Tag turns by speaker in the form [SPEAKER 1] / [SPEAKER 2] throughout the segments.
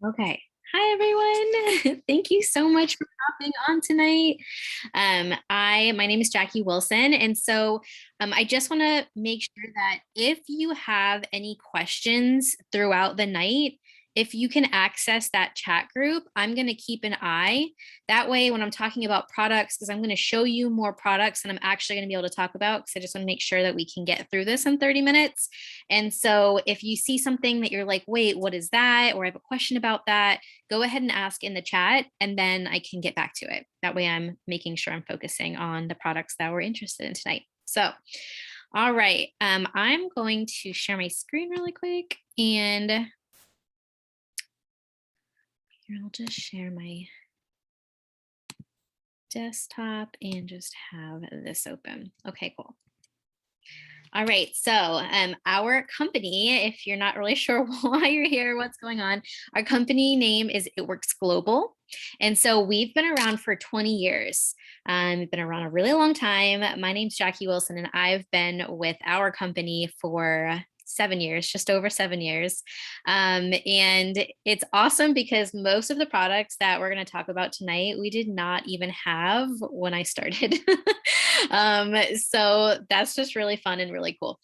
[SPEAKER 1] Okay. Hi, everyone. Thank you so much for hopping on tonight. My name is Jackie Wilson, and I just want to make sure that if you have any questions throughout the night, if you can access that chat group, I'm going to keep an eye. That way, when I'm talking about products, because I'm going to show you more products and I'm actually going to be able to talk about, because I just want to make sure that we can get through this in 30 minutes. And so if you see something that you're like, wait, what is that? Or I have a question about that, go ahead and ask in the chat and then I can get back to it. That way I'm making sure I'm focusing on the products that we're interested in tonight. So, all right, I'm going to share my screen really quick and here I'll just share my desktop and just have this open. Okay, cool. All right, so our company, if you're not really sure why you're here, what's going on, our company name is It Works Global. And so we've been around for 20 years. We've been around a really long time. My name's Jackie Wilson, and I've been with our company for 7 years, just over 7 years. And it's awesome because most of the products that we're going to talk about tonight, we did not even have when I started. So that's just really fun and really cool.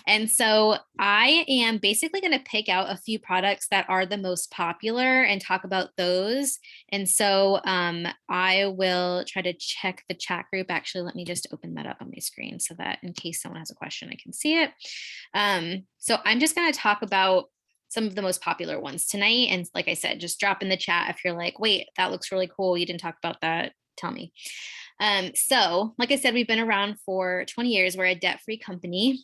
[SPEAKER 1] And so I am basically going to pick out a few products that are the most popular and talk about those. And so I will try to check the chat group. Actually, let me just open that up on my screen so that in case someone has a question, I can see it. So I'm just going to talk about some of the most popular ones tonight. And like I said, just drop in the chat if you're like, wait, that looks really cool. You didn't talk about that. Tell me. So like I said, we've been around for 20 years. We're a debt-free company.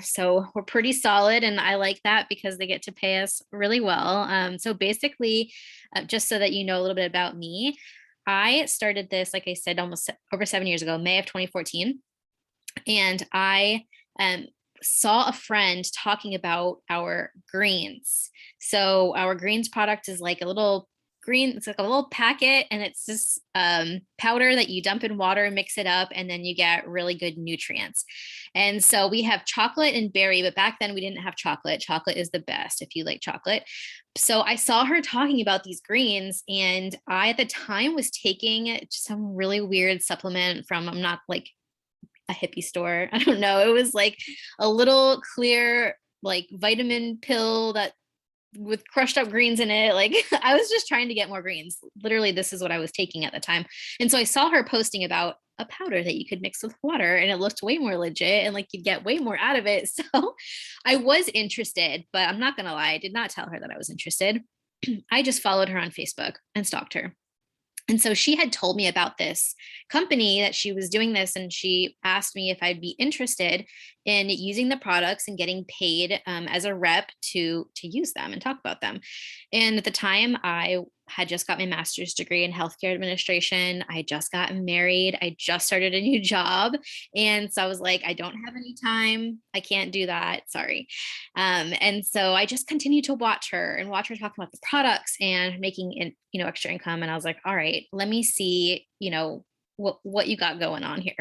[SPEAKER 1] So we're pretty solid and I like that because they get to pay us really well. So basically, just so that you know a little bit about me, I started this, like I said, almost over 7 years ago, May of 2014. And I saw a friend talking about our greens. So our greens product is like a little green, it's like a little packet and it's this powder that you dump in water, mix it up, and then you get really good nutrients. And so we have chocolate and berry, but back then we didn't have chocolate. Chocolate is the best if you like chocolate. So I saw her talking about these greens, and I at the time was taking some really weird supplement from, I'm not like a hippie store. I don't know. It was like a little clear, like vitamin pill that with crushed up greens in it. Like I was just trying to get more greens. Literally, this is what I was taking at the time. And so I saw her posting about a powder that you could mix with water and it looked way more legit and like you'd get way more out of it. So I was interested, but I'm not going to lie, I did not tell her that I was interested. I just followed her on Facebook and stalked her. And so she had told me about this company that she was doing this, and she asked me if I'd be interested in using the products and getting paid as a rep to use them and talk about them. And at the time, I had just got my master's degree in healthcare administration. I had just gotten married. I just started a new job. And so I was like, I don't have any time. I can't do that. Sorry. And so I just continued to watch her and watch her talk about the products and making extra income. And I was like, all right, let me see, what you got going on here.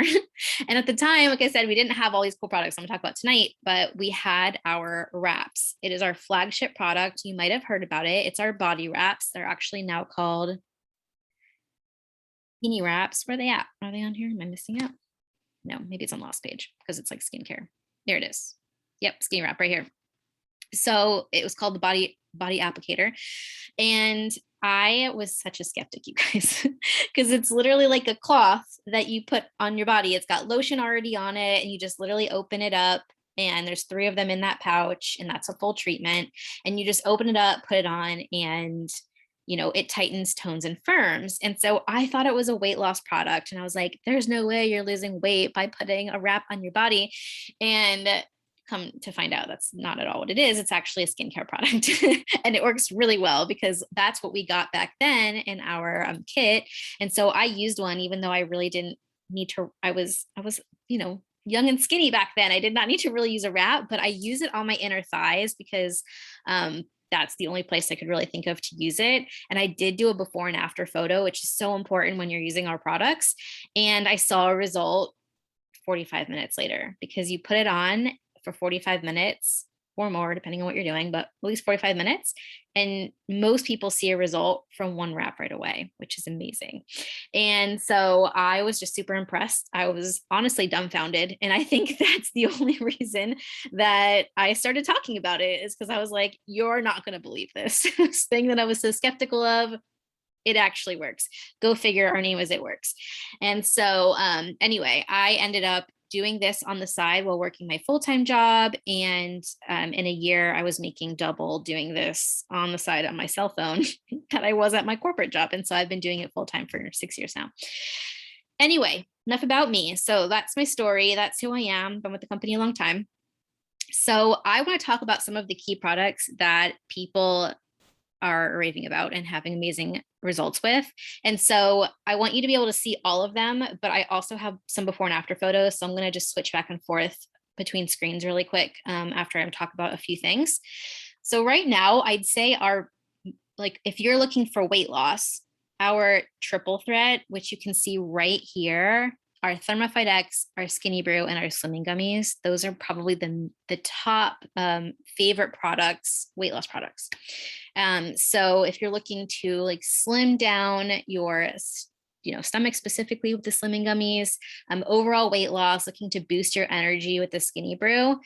[SPEAKER 1] And at the time, like I said, we didn't have all these cool products I'm gonna talk about tonight, but we had our wraps. It is our flagship product. You might have heard about it. It's our body wraps. They're actually now called skinny wraps. Where are they at? Are they on here? Am I missing out? No, maybe it's on last page because it's like skincare. There it is. Yep, skinny wrap right here. So it was called the body applicator. And I was such a skeptic, you guys, because it's literally like a cloth that you put on your body. It's got lotion already on it, and you just literally open it up. And there's 3 of them in that pouch, and that's a full treatment. And you just open it up, put it on, and it tightens, tones, and firms. And so I thought it was a weight loss product. And I was like, there's no way you're losing weight by putting a wrap on your body. And come to find out that's not at all what it is. It's actually a skincare product. And it works really well because that's what we got back then in our kit. And so I used one, even though I really didn't need to. I was young and skinny back then. I did not need to really use a wrap, but I use it on my inner thighs because that's the only place I could really think of to use it. And I did do a before and after photo, which is so important when you're using our products. And I saw a result 45 minutes later because you put it on for 45 minutes or more, depending on what you're doing, but at least 45 minutes. And most people see a result from one wrap right away, which is amazing. And so I was just super impressed. I was honestly dumbfounded. And I think that's the only reason that I started talking about it, is because I was like, you're not going to believe this. This thing that I was so skeptical of, it actually works. Go figure, our name is It Works. And so anyway, I ended up doing this on the side while working my full-time job. And in a year, I was making double doing this on the side on my cell phone that I was at my corporate job. And so I've been doing it full-time for 6 years now. Anyway, enough about me. So that's my story. That's who I am. Been with the company a long time. So I want to talk about some of the key products that people are raving about and having amazing results with. And so I want you to be able to see all of them, but I also have some before and after photos. So I'm going to just switch back and forth between screens really quick after I talk about a few things. So right now, I'd say if you're looking for weight loss, our triple threat, which you can see right here, our Thermophyte X, our Skinny Brew, and our Slimming Gummies. Those are probably the top favorite products, weight loss products. So if you're looking to like slim down your stomach specifically with the Slimming Gummies, overall weight loss, looking to boost your energy with the Skinny Brew,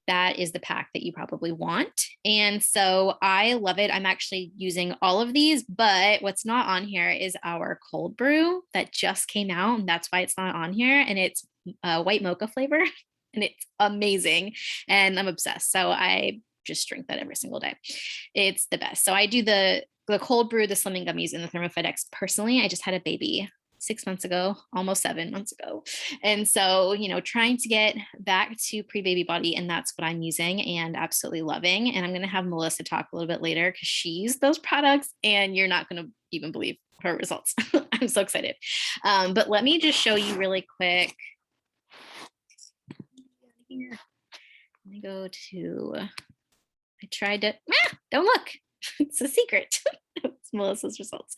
[SPEAKER 1] that is the pack that you probably want. And so I love it. I'm actually using all of these, but what's not on here is our cold brew that just came out. And that's why it's not on here. And it's white mocha flavor and it's amazing. And I'm obsessed. So I just drink that every single day. It's the best. So I do the cold brew, the Slimming Gummies, and the Thermophyte X. Personally, I just had a baby 6 months ago, almost 7 months ago. And so, trying to get back to pre-baby body, and that's what I'm using and absolutely loving. And I'm going to have Melissa talk a little bit later because she used those products and you're not going to even believe her results. I'm so excited. But let me just show you really quick. Here. Let me go to, don't look. It's a secret. It's Melissa's results.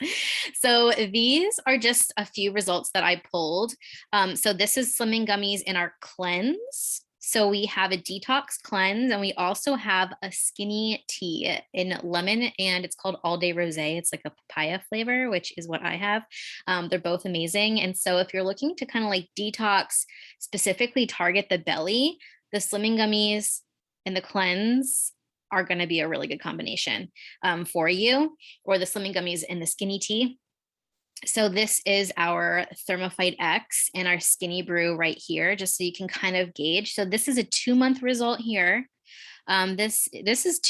[SPEAKER 1] So these are just a few results that I pulled. So this is Slimming Gummies in our cleanse. So we have a detox cleanse, and we also have a skinny tea in lemon, and it's called All Day Rosé. It's like a papaya flavor, which is what I have. They're both amazing. And so if you're looking to kind of like detox, specifically target the belly, the Slimming Gummies and the cleanse are going to be a really good combination for you, or the Slimming Gummies and the skinny tea. So this is our Thermophyte X and our Skinny Brew right here, just so you can kind of gauge. So this is a 2-month result here. This is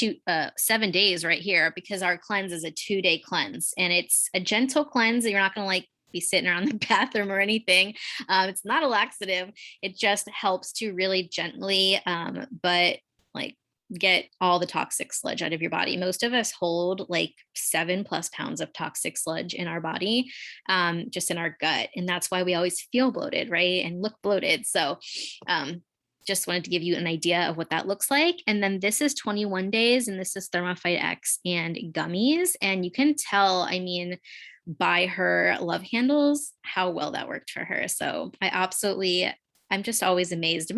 [SPEAKER 1] 7 days right here, because our cleanse is a 2-day cleanse, and it's a gentle cleanse. You're not going to like be sitting around the bathroom or anything. It's not a laxative. It just helps to really gently, but like get all the toxic sludge out of your body. Most of us hold like 7+ pounds of toxic sludge in our body, just in our gut. And that's why we always feel bloated, right? And look bloated. So, just wanted to give you an idea of what that looks like. And then this is 21 days, and this is Thermophyte X and gummies. And you can tell, by her love handles, how well that worked for her. So I'm just always amazed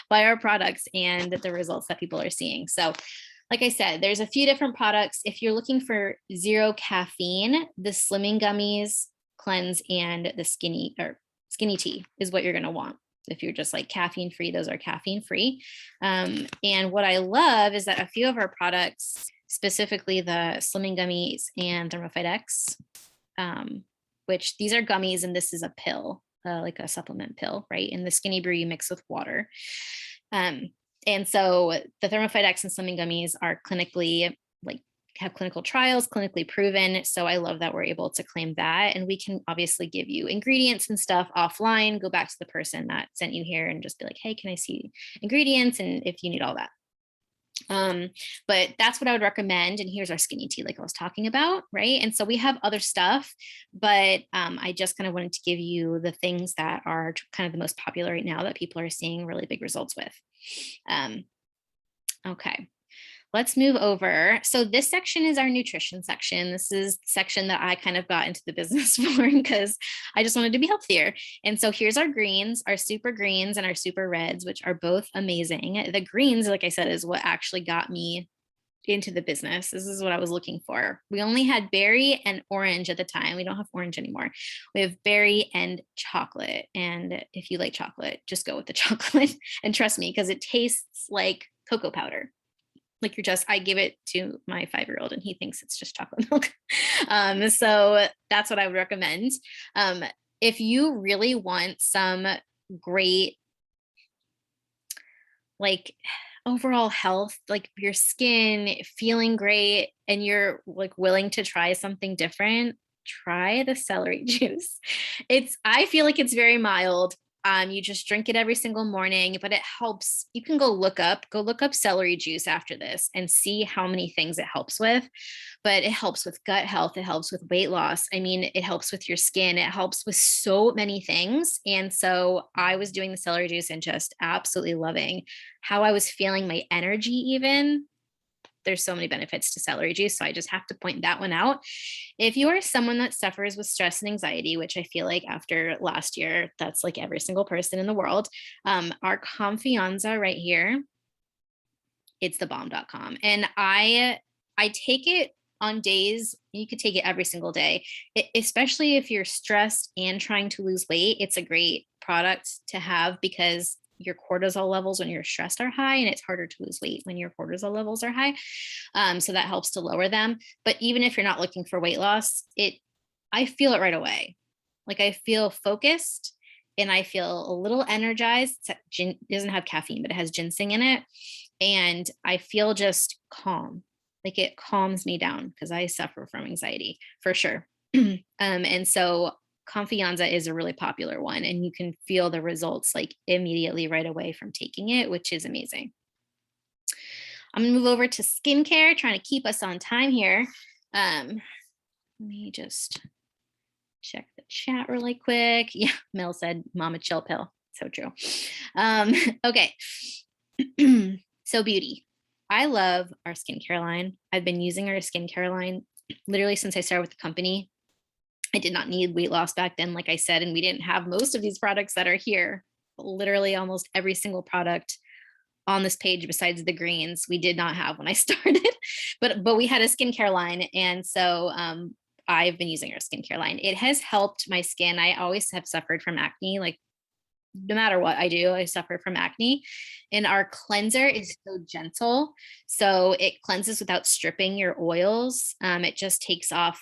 [SPEAKER 1] by our products and the results that people are seeing. So like I said, there's a few different products. If you're looking for 0 caffeine, the Slimming Gummies, cleanse, and the skinny tea is what you're going to want. If you're just like caffeine free, those are caffeine free. And what I love is that a few of our products, specifically the Slimming Gummies and Thermophyte X, which these are gummies and this is a pill, like a supplement pill, right? And the Skinny Brew you mix with water. And so the Thermophyte X and Slimming Gummies are clinically, have clinical trials, clinically proven. So I love that we're able to claim that. And we can obviously give you ingredients and stuff offline, go back to the person that sent you here and just be like, hey, can I see ingredients? And if you need all that. But that's what I would recommend. And here's our skinny tea, like I was talking about, right? And so we have other stuff, but I just kind of wanted to give you the things that are kind of the most popular right now that people are seeing really big results with. Okay. let's move over. So this section is our nutrition section. This is the section that I kind of got into the business for because I just wanted to be healthier. And so here's our greens, our super greens and our super reds, which are both amazing. The greens, like I said, is what actually got me into the business. This is what I was looking for. We only had berry and orange at the time. We don't have orange anymore. We have berry and chocolate. And if you like chocolate, just go with the chocolate. And trust me, because it tastes like cocoa powder. Like I give it to my 5-year-old and he thinks it's just chocolate milk. So that's what I would recommend. If you really want some great, like, overall health, like your skin feeling great, and you're like willing to try something different, try the celery juice. I feel like it's very mild. You just drink it every single morning, but it helps. You can go look up celery juice after this and see how many things it helps with. But it helps with gut health. It helps with weight loss. I mean, it helps with your skin. It helps with so many things. And so I was doing the celery juice and just absolutely loving how I was feeling, my energy even. There's so many benefits to celery juice. So I just have to point that one out. If you are someone that suffers with stress and anxiety, which I feel like after last year, that's like every single person in the world, our Confianza right here, it's the bomb.com. And I take it on days, you could take it every single day, especially if you're stressed and trying to lose weight. It's a great product to have because your cortisol levels when you're stressed are high, and it's harder to lose weight when your cortisol levels are high. So that helps to lower them. But even if you're not looking for weight loss, I feel it right away. Like I feel focused and I feel a little energized. It doesn't have caffeine, but it has ginseng in it. And I feel just calm. Like it calms me down because I suffer from anxiety for sure. And so Confianza is a really popular one, and you can feel the results like immediately right away from taking it, which is amazing. I'm gonna move over to skincare, trying to keep us on time here. Let me just check the chat really quick. Yeah, Mel said, Mama chill pill. So true. Okay. So beauty. I love our skincare line. I've been using our skincare line literally since I started with the company. I did not need weight loss back then, like I said, and we didn't have most of these products that are here. Literally almost every single product on this page besides the greens we did not have when I started, but we had a skincare line. And so I've been using our skincare line. It has helped my skin. I always have suffered from acne, like no matter what I do, I suffer from acne. And our cleanser is so gentle. So it cleanses without stripping your oils. It just takes off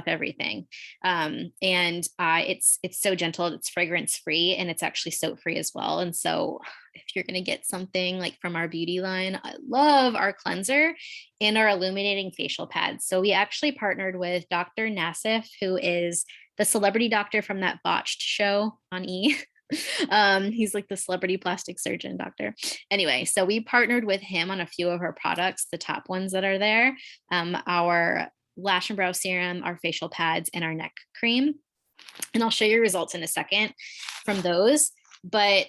[SPEAKER 1] everything. And it's so gentle, it's fragrance free, and it's actually soap free as well. And so if you're going to get something like from our beauty line, I love our cleanser and our illuminating facial pads. So we actually partnered with Dr. Nassif, who is the celebrity doctor from that Botched show on E! He's like the celebrity plastic surgeon doctor. Anyway, so we partnered with him on a few of our products, the top ones that are there, our lash and brow serum, our facial pads, and our neck cream. And I'll show you results in a second from those, but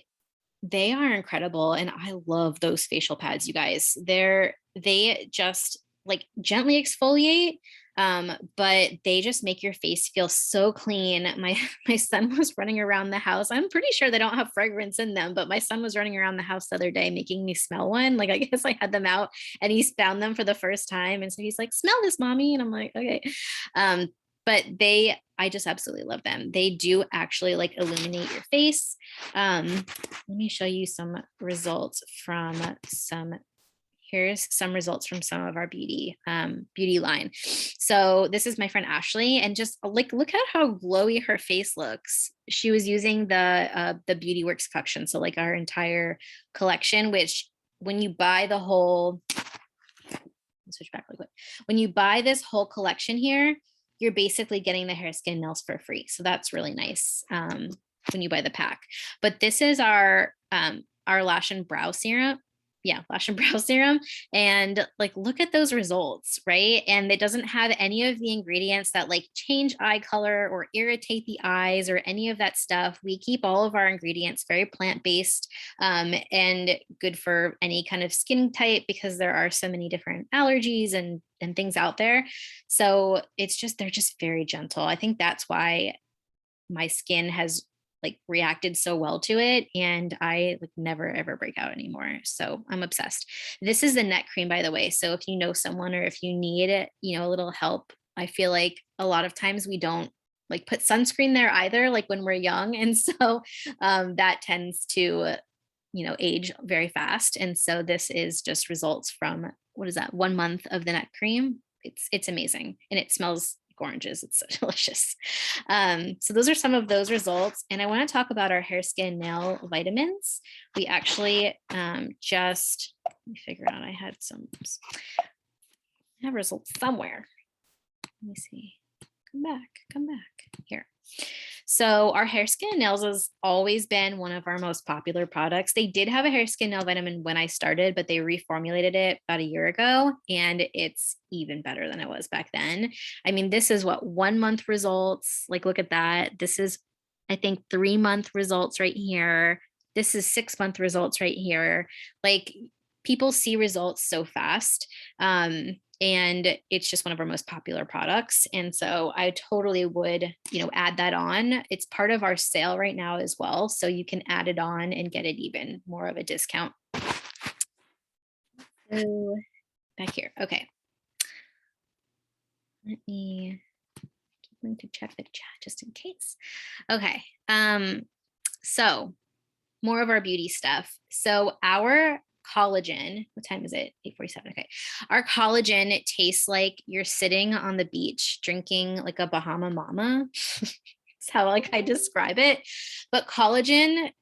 [SPEAKER 1] they are incredible. And I love those facial pads, you guys. They just like gently exfoliate, but they just make your face feel so clean. My son was running around the house. I'm pretty sure they don't have fragrance in them, but my son was running around the house the other day making me smell one. Like I guess I had them out and he's found them for the first time. And so he's like, smell this, mommy. And I'm like, okay. But I just absolutely love them. They do actually like illuminate your face. Let me show you some results from here's some results from some of our beauty line. So this is my friend Ashley, and just like look at how glowy her face looks. She was using the Beauty Works collection, so like our entire collection, which when you buy the whole, switch back really quick. When you buy this whole collection here, you're basically getting the hair, skin, nails for free. So that's really nice when you buy the pack. But this is our lash and brow serum. yeah, lash and brow serum, and like look at those results, right? And it doesn't have any of the ingredients that like change eye color or irritate the eyes or any of that stuff. We keep all of our ingredients very plant-based, and good for any kind of skin type because there are so many different allergies and things out there. So it's just, they're just very gentle. I think that's why my skin has like reacted so well to it, and I like never ever break out anymore. So I'm obsessed. This is the neck cream, by the way. So if you know someone or if you need it, you know, a little help, I feel like a lot of times we don't like put sunscreen there either, like when we're young. And so that tends to, you know, age very fast. And so this is just results from, what is that, 1 month of the neck cream. It's amazing, and it smells like oranges. It's so delicious. So those are some of those results. And I want to talk about our hair, skin, nail vitamins. We actually just, let me figure out, I had some, I have results somewhere. Let me see. Come back here. So our hair, skin, and nails has always been one of our most popular products. They did have a hair, skin, nail vitamin when I started, but they reformulated it about a year ago, and it's even better than it was back then. I mean, this is what, 1 month results. Like, look at that. This is, I think, 3 month results right here. This is 6 month results right here. Like, people see results so fast. And it's just one of our most popular products. And so I totally would, you know, add that on. It's part of our sale right now as well. So you can add it on and get it even more of a discount. So back here. Okay. Let me keep going to check the chat just in case. Okay. So more of our beauty stuff. So our collagen, what time is it? 8:47. Okay. Our collagen, it tastes like you're sitting on the beach drinking like a Bahama Mama. That's how like I describe it. But collagen,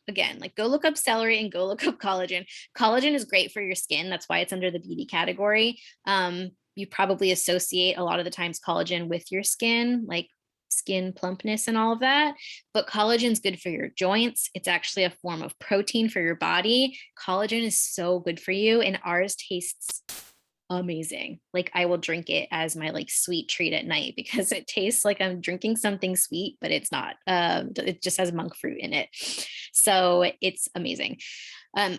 [SPEAKER 1] again, like go look up celery and go look up collagen. Collagen is great for your skin. That's why it's under the beauty category. You probably associate a lot of the times collagen with your skin, like skin plumpness and all of that. But collagen is good for your joints. It's actually a form of protein for your body. Collagen is so good for you, and ours tastes amazing. Like, I will drink it as my like sweet treat at night because it tastes like I'm drinking something sweet, but it's not. It just has monk fruit in it. So it's amazing.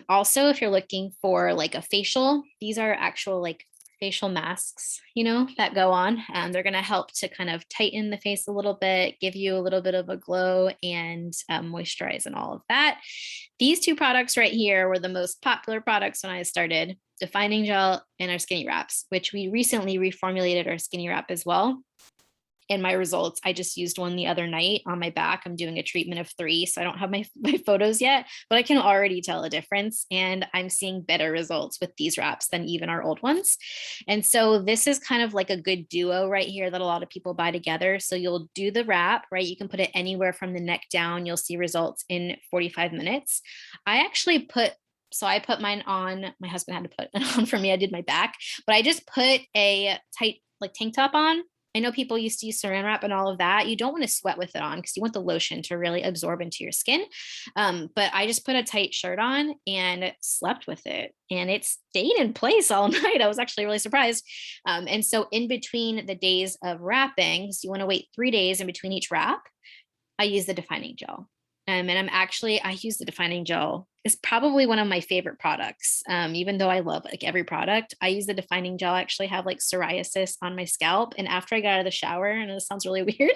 [SPEAKER 1] Also, if you're looking for like a facial, these are actual like facial masks, you know, that go on. They're going to help to kind of tighten the face a little bit, give you a little bit of a glow, and moisturize and all of that. These two products right here were the most popular products when I started: defining gel and our skinny wraps, which we recently reformulated our skinny wrap as well. And my results, I just used one the other night on my back. I'm doing a treatment of 3, so I don't have my photos yet, but I can already tell a difference. And I'm seeing better results with these wraps than even our old ones. And so this is kind of like a good duo right here that a lot of people buy together. So you'll do the wrap, right? You can put it anywhere from the neck down. You'll see results in 45 minutes. I actually put mine on, my husband had to put it on for me. I did my back, but I just put a tight like tank top on. I know people used to use saran wrap and all of that. You don't want to sweat with it on because you want the lotion to really absorb into your skin. But I just put a tight shirt on and slept with it, and it stayed in place all night. I was actually really surprised. And so in between the days of wrapping, so you want to wait 3 days in between each wrap, I use the defining gel. And I use the defining gel. It's probably one of my favorite products. Even though I love like every product, I use the defining gel. I actually have like psoriasis on my scalp. And after I got out of the shower, and it sounds really weird,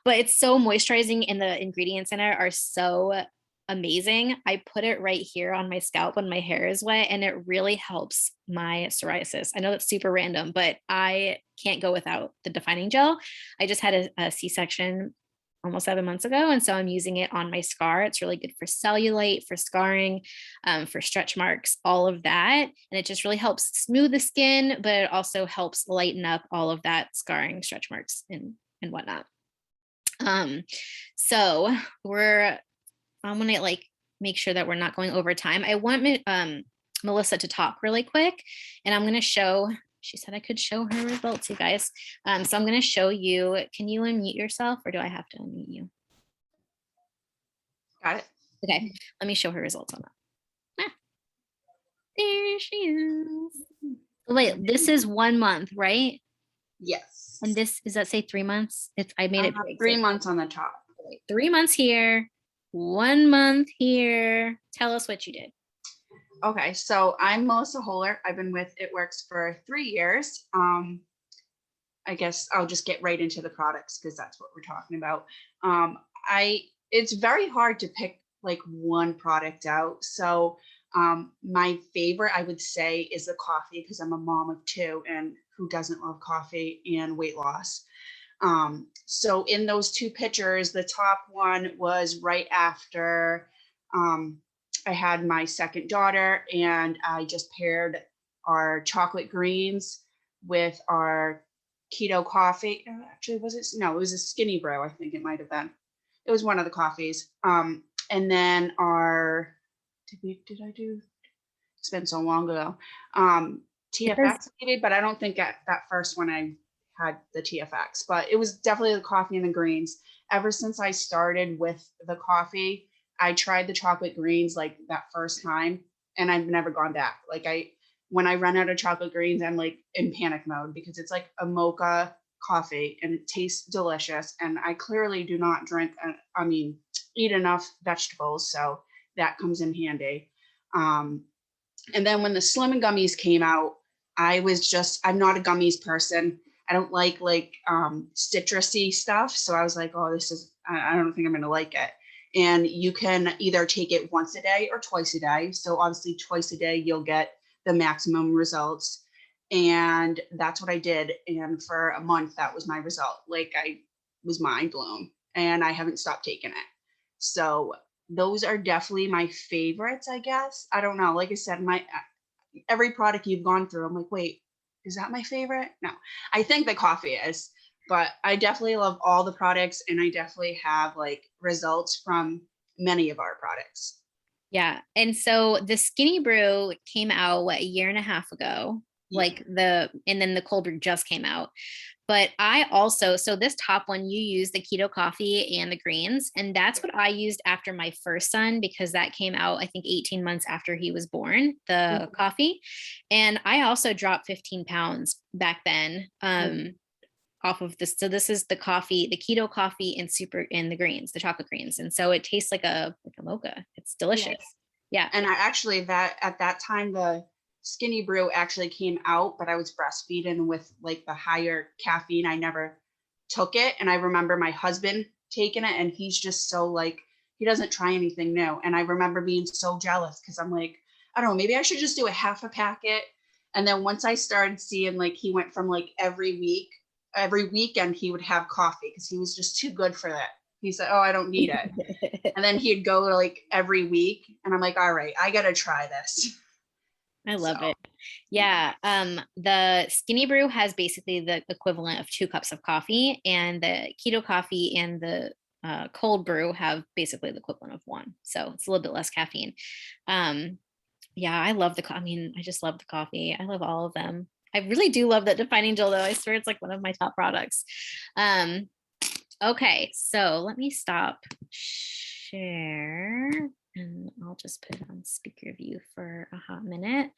[SPEAKER 1] but it's so moisturizing and the ingredients in it are so amazing. I put it right here on my scalp when my hair is wet, and it really helps my psoriasis. I know that's super random, but I can't go without the defining gel. I just had a C-section almost 7 months ago. And so I'm using it on my scar. It's really good for cellulite, for scarring, for stretch marks, all of that. And it just really helps smooth the skin, but it also helps lighten up all of that scarring, stretch marks, and whatnot. So I'm gonna like make sure that we're not going over time. I want Melissa to talk really quick, and I'm gonna show. She said I could show her results, you guys. So I'm going to show you. Can you unmute yourself, or do I have to unmute you?
[SPEAKER 2] Got it.
[SPEAKER 1] Okay, let me show her results on that. There she is. Wait, this is 1 month, right?
[SPEAKER 2] Yes.
[SPEAKER 1] And this, does that say 3 months? I made it big.
[SPEAKER 2] 3 months on the top.
[SPEAKER 1] 3 months here, 1 month here. Tell us what you did.
[SPEAKER 2] Okay, so I'm Melissa Holler. I've been with It Works for 3 years. I guess I'll just get right into the products because that's what we're talking about. It's very hard to pick like one product out. So my favorite, I would say, is the coffee because I'm a mom of 2, and who doesn't love coffee and weight loss? So in those 2 pictures, the top one was right after I had my second daughter, and I just paired our chocolate greens with our keto coffee. Actually, was it? No, it was a Skinny Brew. I think it might have been. It was one of the coffees. And then our, did I do? It's been so long ago. TFX maybe, but I don't think that first one I had the TFX, but it was definitely the coffee and the greens. Ever since I started with the coffee, I tried the chocolate greens like that first time, and I've never gone back. Like when I run out of chocolate greens, I'm like in panic mode because it's like a mocha coffee and it tastes delicious. And I clearly do not eat enough vegetables. So that comes in handy. And then when the Slim and Gummies came out, I'm not a gummies person. I don't like citrusy stuff. So I was like, oh, I don't think I'm going to like it. And you can either take it once a day or twice a day. So obviously twice a day, you'll get the maximum results. And that's what I did. And for a month, that was my result. Like I was mind blown, and I haven't stopped taking it. So those are definitely my favorites, I guess. I don't know. Like I said, every product you've gone through, I'm like, wait, is that my favorite? No, I think the coffee is, but I definitely love all the products, and I definitely have like results from many of our products.
[SPEAKER 1] Yeah. And so the Skinny Brew came out, what, a year and a half ago?
[SPEAKER 2] Yeah.
[SPEAKER 1] And then the cold brew just came out. But I also, so this top one, you use the keto coffee and the greens. And that's what I used after my first son, because that came out, I think, 18 months after he was born, the coffee. And I also dropped 15 pounds back then. Off of this. So this is the coffee, the keto coffee and the greens, the chocolate greens. And so it tastes like a mocha. It's delicious. Yeah.
[SPEAKER 2] And I actually at that time, the Skinny Brew actually came out, but I was breastfeeding with like the higher caffeine. I never took it. And I remember my husband taking it, and he's just so like, he doesn't try anything new. And I remember being so jealous because I'm like, I don't know, maybe I should just do a half a packet. And then once I started seeing like he went from like every weekend he would have coffee because he was just too good for that. He said, oh, I don't need it. And then he'd go like every week, and I'm like, all right, I gotta try this.
[SPEAKER 1] I love it. Yeah. The Skinny Brew has basically the equivalent of 2 cups of coffee, and the keto coffee and the cold brew have basically the equivalent of 1. So it's a little bit less caffeine. Yeah, I love I just love the coffee. I love all of them. I really do love that defining gel though. I swear it's like one of my top products. Okay, so let me stop share, and I'll just put it on speaker view for a hot minute.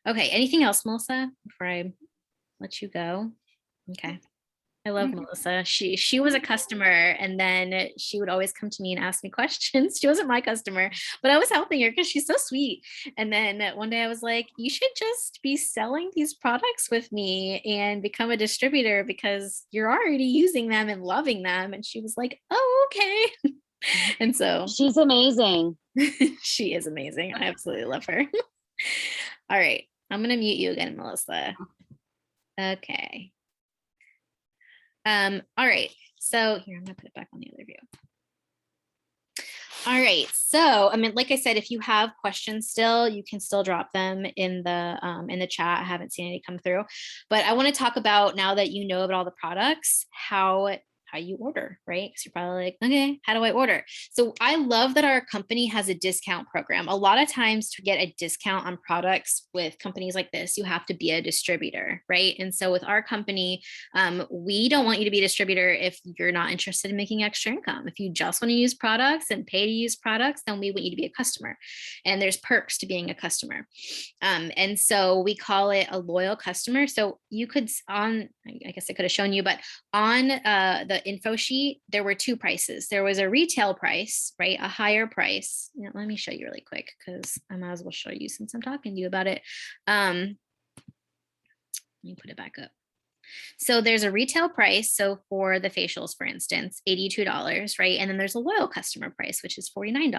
[SPEAKER 1] Okay, anything else, Melissa, before I let you go? Okay. I love Melissa. She was a customer, and then she would always come to me and ask me questions. She wasn't my customer, but I was helping her because she's so sweet. And then one day I was like, you should just be selling these products with me and become a distributor because you're already using them and loving them. And she was like, oh, okay. And so
[SPEAKER 3] she's amazing.
[SPEAKER 1] She is amazing. I absolutely love her. All right. I'm going to mute you again, Melissa. Okay. All right. So here, I'm gonna put it back on the other view. All right. So, like I said, if you have questions still, you can still drop them in the chat. I haven't seen any come through, but I want to talk about, now that you know about all the products, how how you order, right? Because you're probably like, okay, how do I order? So I love that our company has a discount program. A lot of times to get a discount on products with companies like this, you have to be a distributor, right? And so with our company, we don't want you to be a distributor if you're not interested in making extra income. If you just want to use products and pay to use products, then we want you to be a customer. And there's perks to being a customer. And so we call it a loyal customer. So you could I guess I could have shown you, but on the info sheet, there were two prices. There was a retail price, right? A higher price. Let me show you really quick because I might as well show you since I'm talking to you about it. Let me put it back up. So there's a retail price. So for the facials, for instance, $82, right? And then there's a loyal customer price, which is $49.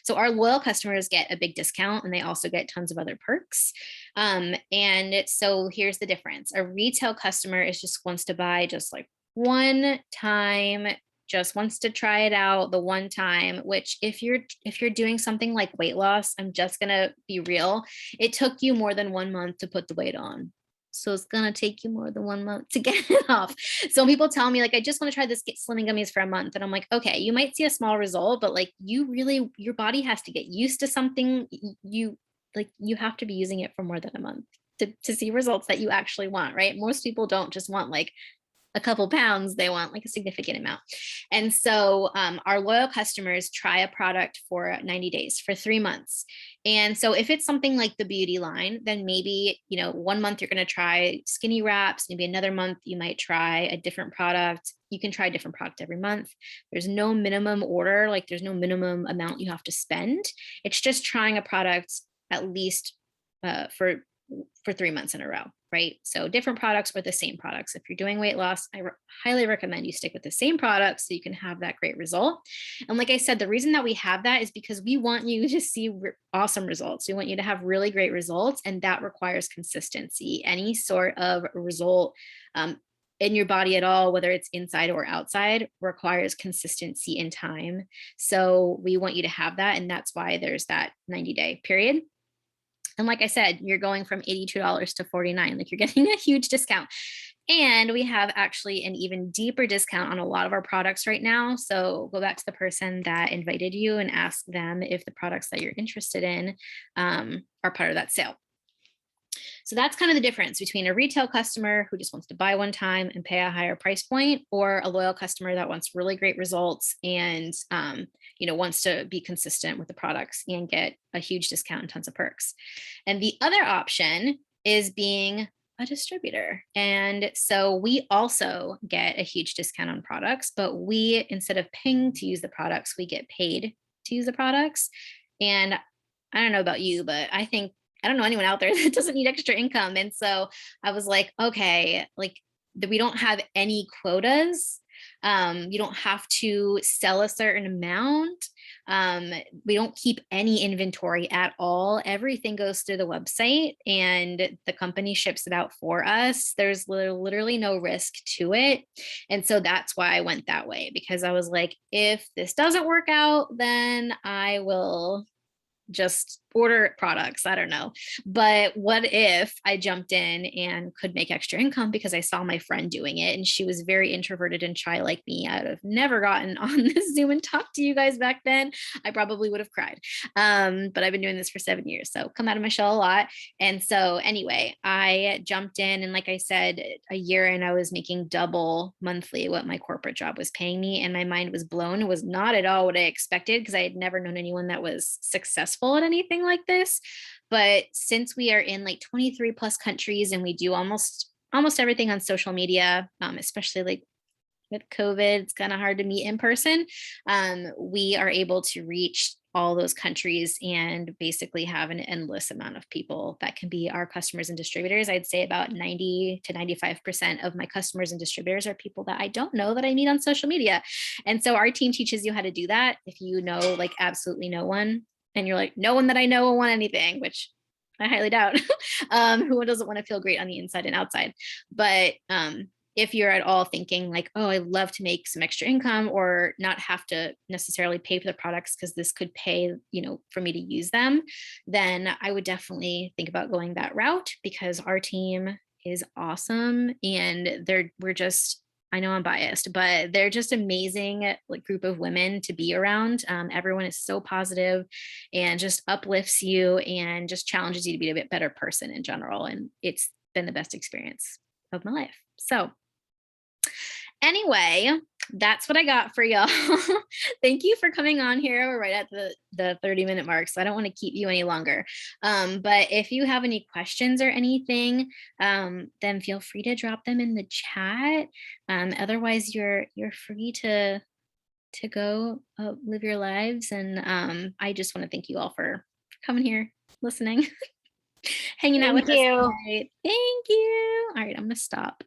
[SPEAKER 1] So our loyal customers get a big discount and they also get tons of other perks. And so here's the difference. A retail customer is just wants to buy just like one time, just wants to try it out the one time, which if you're doing something like weight loss, I'm just gonna be real, it took you more than 1 month to put the weight on. So it's going to take you more than 1 month to get it off. So people tell me like, I just want to try this slimming gummies for a month. And I'm like, okay, you might see a small result, but like your body has to get used to something. You have to be using it for more than a month to see results that you actually want, right? Most people don't just want like a couple pounds, they want like a significant amount. And so our loyal customers try a product for 90 days, for 3 months. And so if it's something like the beauty line, then maybe, 1 month you're going to try skinny wraps, maybe another month you might try a different product. You can try a different product every month. There's no minimum order, like there's no minimum amount you have to spend. It's just trying a product at least for 3 months in a row, right? So different products or the same products. If you're doing weight loss, I highly recommend you stick with the same products so you can have that great result. And like I said, the reason that we have that is because we want you to see awesome results. We want you to have really great results, and that requires consistency. Any sort of result in your body at all, whether it's inside or outside, requires consistency in time. So we want you to have that, and that's why there's that 90-day period. And like I said, you're going from $82 to $49, like you're getting a huge discount. And we have actually an even deeper discount on a lot of our products right now. So go back to the person that invited you and ask them if the products that you're interested in are part of that sale. So that's kind of the difference between a retail customer who just wants to buy one time and pay a higher price point, or a loyal customer that wants really great results and wants to be consistent with the products and get a huge discount and tons of perks. And the other option is being a distributor. And so we also get a huge discount on products, but we, instead of paying to use the products, we get paid to use the products. And I don't know about you, but I don't know anyone out there that doesn't need extra income. And so I was like, okay, like we don't have any quotas. You don't have to sell a certain amount. We don't keep any inventory at all. Everything goes through the website and the company ships it out for us. There's literally no risk to it. And so that's why I went that way, because I was like, if this doesn't work out, then I will just order products. I don't know. But what if I jumped in and could make extra income because I saw my friend doing it and she was very introverted and shy like me? I would have never gotten on this Zoom and talked to you guys back then. I probably would have cried. But I've been doing this for 7 years, so come out of my shell a lot. And so anyway, I jumped in, and like I said, a year in, I was making double monthly what my corporate job was paying me, and my mind was blown. It was not at all what I expected, because I had never known anyone that was successful at anything like this. But since we are in like 23 plus countries and we do almost everything on social media, especially like with COVID, it's kind of hard to meet in person. We are able to reach all those countries and basically have an endless amount of people that can be our customers and distributors. I'd say about 90 to 95% of my customers and distributors are people that I don't know that I meet on social media. And so our team teaches you how to do that. If you know like absolutely no one, and you're like, no one that I know will want anything, which I highly doubt. Who doesn't want to feel great on the inside and outside? But if you're at all thinking like, oh, I'd love to make some extra income or not have to necessarily pay for the products because this could pay, for me to use them, then I would definitely think about going that route, because our team is awesome and we're just I know I'm biased, but they're just amazing like group of women to be around. Everyone is so positive and just uplifts you and just challenges you to be a bit better person in general. And it's been the best experience of my life. So anyway, that's what I got for y'all. Thank you for coming on here. We're right at the 30-minute mark, so I don't want to keep you any longer. But if you have any questions or anything, then feel free to drop them in the chat. Otherwise, you're free to go live your lives. And I just want to thank you all for coming here, listening, hanging out with
[SPEAKER 3] Thank
[SPEAKER 1] us
[SPEAKER 3] you.
[SPEAKER 1] tonight. Thank you. All right, I'm gonna stop.